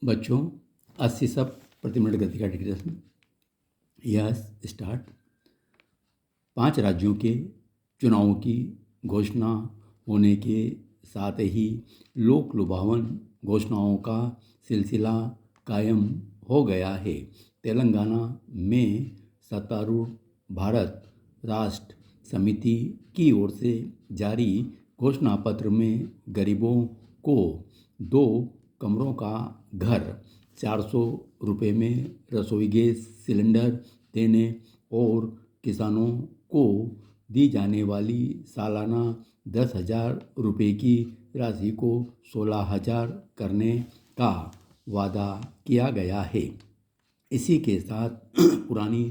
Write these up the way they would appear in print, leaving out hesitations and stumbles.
बच्चों, 80 सब प्रति मिनट गति का डिक्टेशन। यह स्टार्ट। 5 राज्यों के चुनावों की घोषणा होने के साथ ही लोक लुभावन घोषणाओं का सिलसिला कायम हो गया है। तेलंगाना में सत्तारूढ़ भारत राष्ट्र समिति की ओर से जारी घोषणा पत्र में गरीबों को 2 कमरों का घर, 400 रुपये में रसोई गैस सिलेंडर देने और किसानों को दी जाने वाली सालाना 10,000 रुपये की राशि को 16,000 करने का वादा किया गया है। इसी के साथ पुरानी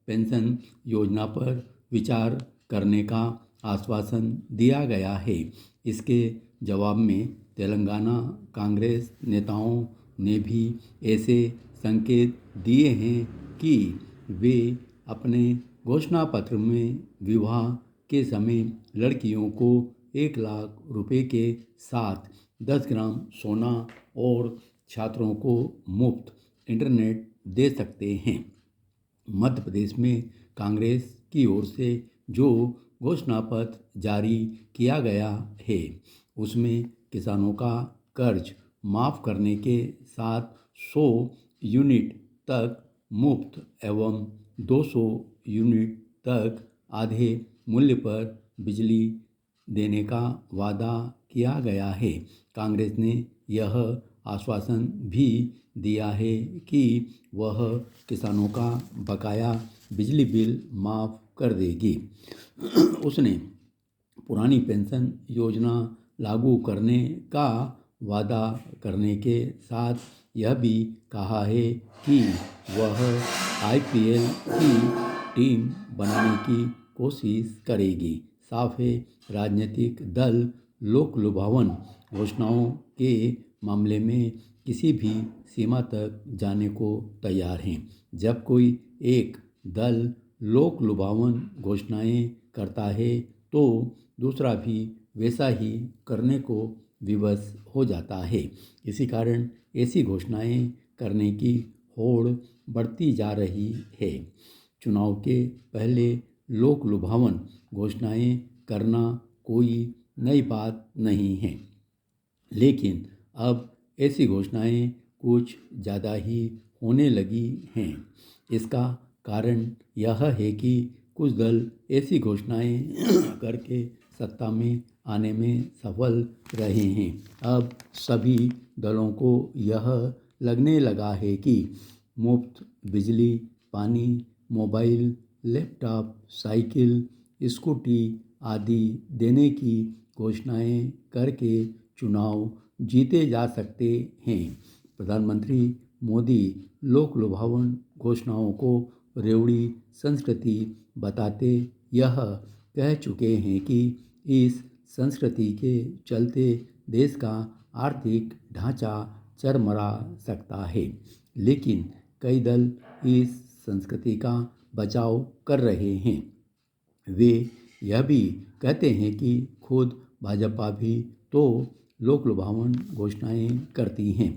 पेंशन योजना पर विचार करने का आश्वासन दिया गया है। इसके जवाब में तेलंगाना कांग्रेस नेताओं ने भी ऐसे संकेत दिए हैं कि वे अपने घोषणा पत्र में विवाह के समय लड़कियों को 1 लाख रुपए के साथ 10 ग्राम सोना और छात्रों को मुफ्त इंटरनेट दे सकते हैं। मध्य प्रदेश में कांग्रेस की ओर से जो घोषणा पत्र जारी किया गया है उसमें किसानों का कर्ज माफ़ करने के साथ 100 यूनिट तक मुफ्त एवं 200 यूनिट तक आधे मूल्य पर बिजली देने का वादा किया गया है। कांग्रेस ने यह आश्वासन भी दिया है कि वह किसानों का बकाया बिजली बिल माफ़ कर देगी। उसने पुरानी पेंशन योजना लागू करने का वादा करने के साथ यह भी कहा है कि वह IPL की टीम बनाने की कोशिश करेगी। साफ है, राजनीतिक दल लोक लुभावन घोषणाओं के मामले में किसी भी सीमा तक जाने को तैयार हैं। जब कोई एक दल लोक लुभावन घोषणाएं करता है तो दूसरा भी वैसा ही करने को विवश हो जाता है। इसी कारण ऐसी घोषणाएं करने की होड़ बढ़ती जा रही है। चुनाव के पहले लोक लुभावन घोषणाएं करना कोई नई बात नहीं है, लेकिन अब ऐसी घोषणाएं कुछ ज़्यादा ही होने लगी हैं। इसका कारण यह है कि कुछ दल ऐसी घोषणाएं करके सत्ता में आने में सफल रहे हैं। अब सभी दलों को यह लगने लगा है कि मुफ्त बिजली, पानी, मोबाइल, लैपटॉप, साइकिल, स्कूटी आदि देने की घोषणाएं करके चुनाव जीते जा सकते हैं। प्रधानमंत्री मोदी लोक लुभावन घोषणाओं को रेवड़ी संस्कृति बताते यह कह चुके हैं कि इस संस्कृति के चलते देश का आर्थिक ढांचा चरमरा सकता है। लेकिन कई दल इस संस्कृति का बचाव कर रहे हैं। वे यह भी कहते हैं कि खुद भाजपा भी तो लोक लुभावन घोषणाएं करती हैं।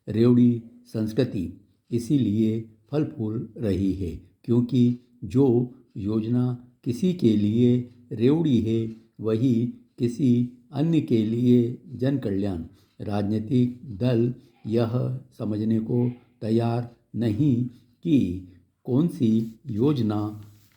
रेवड़ी संस्कृति इसीलिए फल फूल रही है क्योंकि जो योजना किसी के लिए रेवड़ी है वही किसी अन्य के लिए जन कल्याण। राजनीतिक दल यह समझने को तैयार नहीं कि कौन सी योजना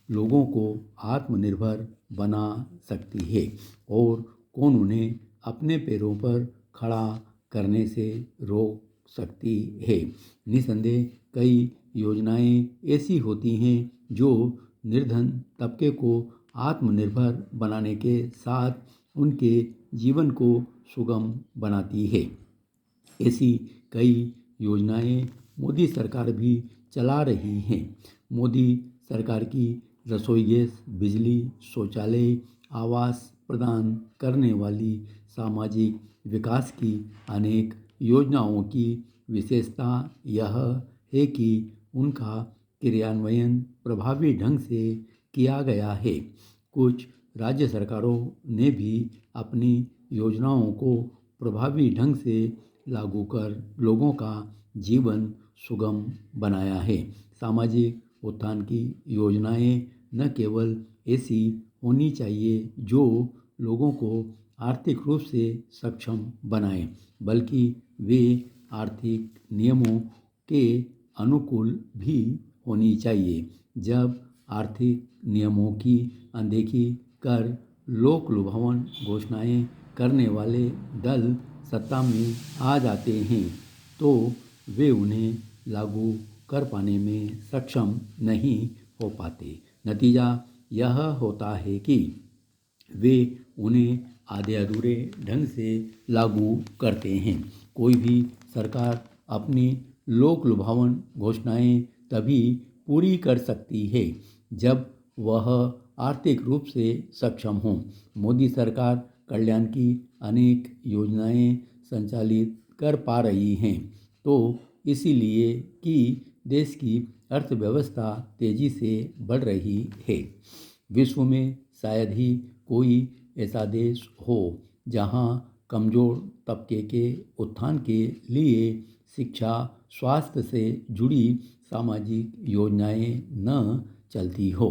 लोगों को आत्मनिर्भर बना सकती है और कौन उन्हें अपने पैरों पर खड़ा करने से रोक सकती है। निसंदेह कई योजनाएं ऐसी होती हैं जो निर्धन तबके को आत्मनिर्भर बनाने के साथ उनके जीवन को सुगम बनाती है। ऐसी कई योजनाएं मोदी सरकार भी चला रही हैं। मोदी सरकार की रसोई गैस, बिजली, शौचालय, आवास प्रदान करने वाली सामाजिक विकास की अनेक योजनाओं की विशेषता यह है कि उनका क्रियान्वयन प्रभावी ढंग से किया गया है। कुछ राज्य सरकारों ने भी अपनी योजनाओं को प्रभावी ढंग से लागू कर लोगों का जीवन सुगम बनाया है। सामाजिक उत्थान की योजनाएं न केवल ऐसी होनी चाहिए जो लोगों को आर्थिक रूप से सक्षम बनाएं, बल्कि वे आर्थिक नियमों के अनुकूल भी होनी चाहिए। जब आर्थिक नियमों की अनदेखी कर लोक लुभावन घोषणाएं करने वाले दल सत्ता में आ जाते हैं तो वे उन्हें लागू कर पाने में सक्षम नहीं हो पाते। नतीजा यह होता है कि वे उन्हें आधे अधूरे ढंग से लागू करते हैं। कोई भी सरकार अपनी लोक लुभावन घोषणाएं तभी पूरी कर सकती है जब वह आर्थिक रूप से सक्षम हो। मोदी सरकार कल्याण की अनेक योजनाएं संचालित कर पा रही हैं तो इसीलिए कि देश की अर्थव्यवस्था तेजी से बढ़ रही है। विश्व में शायद ही कोई ऐसा देश हो जहां कमजोर तबके के उत्थान के लिए शिक्षा स्वास्थ्य से जुड़ी सामाजिक योजनाएं न चलती हो।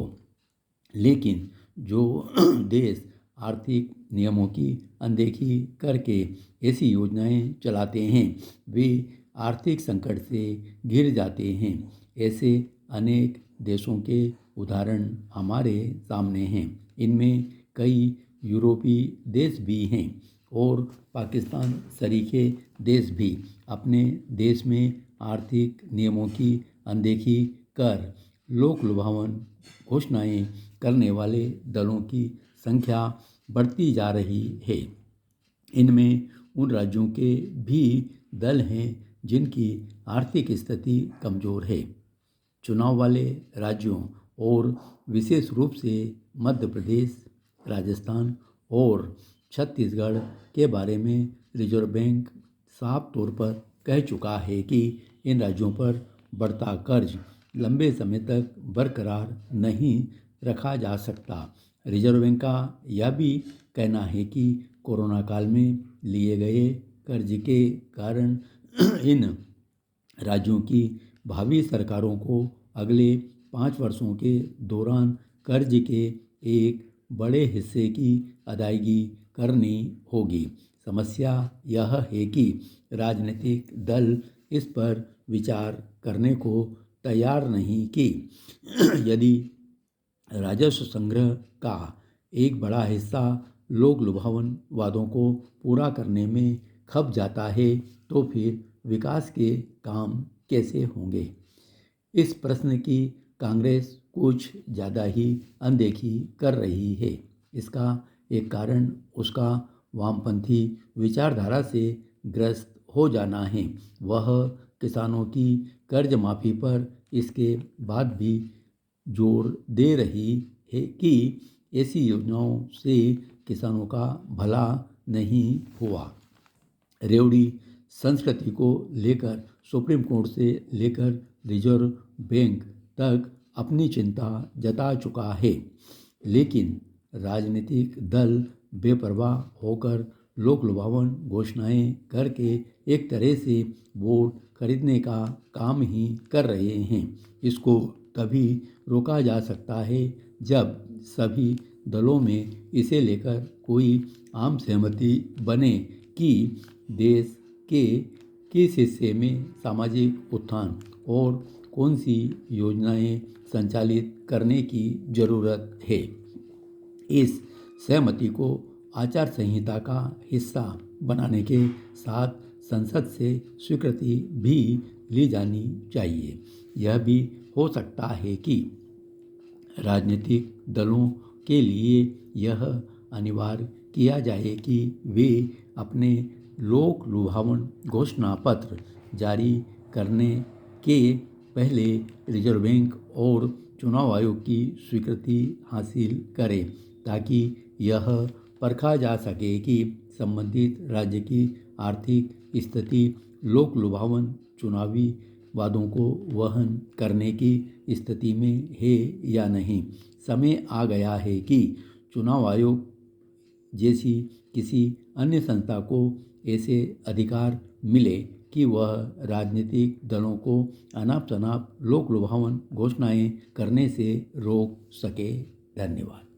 लेकिन जो देश आर्थिक नियमों की अनदेखी करके ऐसी योजनाएं चलाते हैं वे आर्थिक संकट से घिर जाते हैं। ऐसे अनेक देशों के उदाहरण हमारे सामने हैं। इनमें कई यूरोपीय देश भी हैं और पाकिस्तान सरीखे देश भी। अपने देश में आर्थिक नियमों की अनदेखी कर लोक लुभावन घोषणाएं करने वाले दलों की संख्या बढ़ती जा रही है। इनमें उन राज्यों के भी दल हैं जिनकी आर्थिक स्थिति कमजोर है। चुनाव वाले राज्यों और विशेष रूप से मध्य प्रदेश, राजस्थान और छत्तीसगढ़ के बारे में रिजर्व बैंक साफ तौर पर कह चुका है कि इन राज्यों पर बढ़ता कर्ज लंबे समय तक बरकरार नहीं रखा जा सकता। रिजर्व बैंक का यह भी कहना है कि कोरोना काल में लिए गए कर्ज के कारण इन राज्यों की भावी सरकारों को अगले 5 वर्षों के दौरान कर्ज के एक बड़े हिस्से की अदायगी करनी होगी। समस्या यह है कि राजनीतिक दल इस पर विचार करने को तैयार नहीं कि यदि राजस्व संग्रह का एक बड़ा हिस्सा लोक लुभावन वादों को पूरा करने में खप जाता है तो फिर विकास के काम कैसे होंगे। इस प्रश्न की कांग्रेस कुछ ज़्यादा ही अनदेखी कर रही है। इसका एक कारण उसका वामपंथी विचारधारा से ग्रस्त हो जाना है। वह किसानों की कर्ज माफ़ी पर इसके बाद भी जोर दे रही है कि ऐसी योजनाओं से किसानों का भला नहीं हुआ। रेवड़ी संस्कृति को लेकर सुप्रीम कोर्ट से लेकर रिजर्व बैंक तक अपनी चिंता जता चुका है, लेकिन राजनीतिक दल बेपरवाह होकर लोक लुभावन घोषणाएं करके एक तरह से वोट खरीदने का काम ही कर रहे हैं। इसको तभी रोका जा सकता है जब सभी दलों में इसे लेकर कोई आम सहमति बने कि देश के किस हिस्से में सामाजिक उत्थान और कौन सी योजनाएं संचालित करने की ज़रूरत है। इस सहमति को आचार संहिता का हिस्सा बनाने के साथ संसद से स्वीकृति भी ली जानी चाहिए। यह भी हो सकता है कि राजनीतिक दलों के लिए यह अनिवार्य किया जाए कि वे अपने लोक लुभावन घोषणा पत्र जारी करने के पहले रिजर्व बैंक और चुनाव आयोग की स्वीकृति हासिल करें, ताकि यह परखा जा सके कि संबंधित राज्य की आर्थिक स्थिति लोक लुभावन चुनावी वादों को वहन करने की स्थिति में है या नहीं। समय आ गया है कि चुनाव आयोग जैसी किसी अन्य संस्था को ऐसे अधिकार मिले कि वह राजनीतिक दलों को अनाप शनाप लोक लुभावन घोषणाएं करने से रोक सके। धन्यवाद।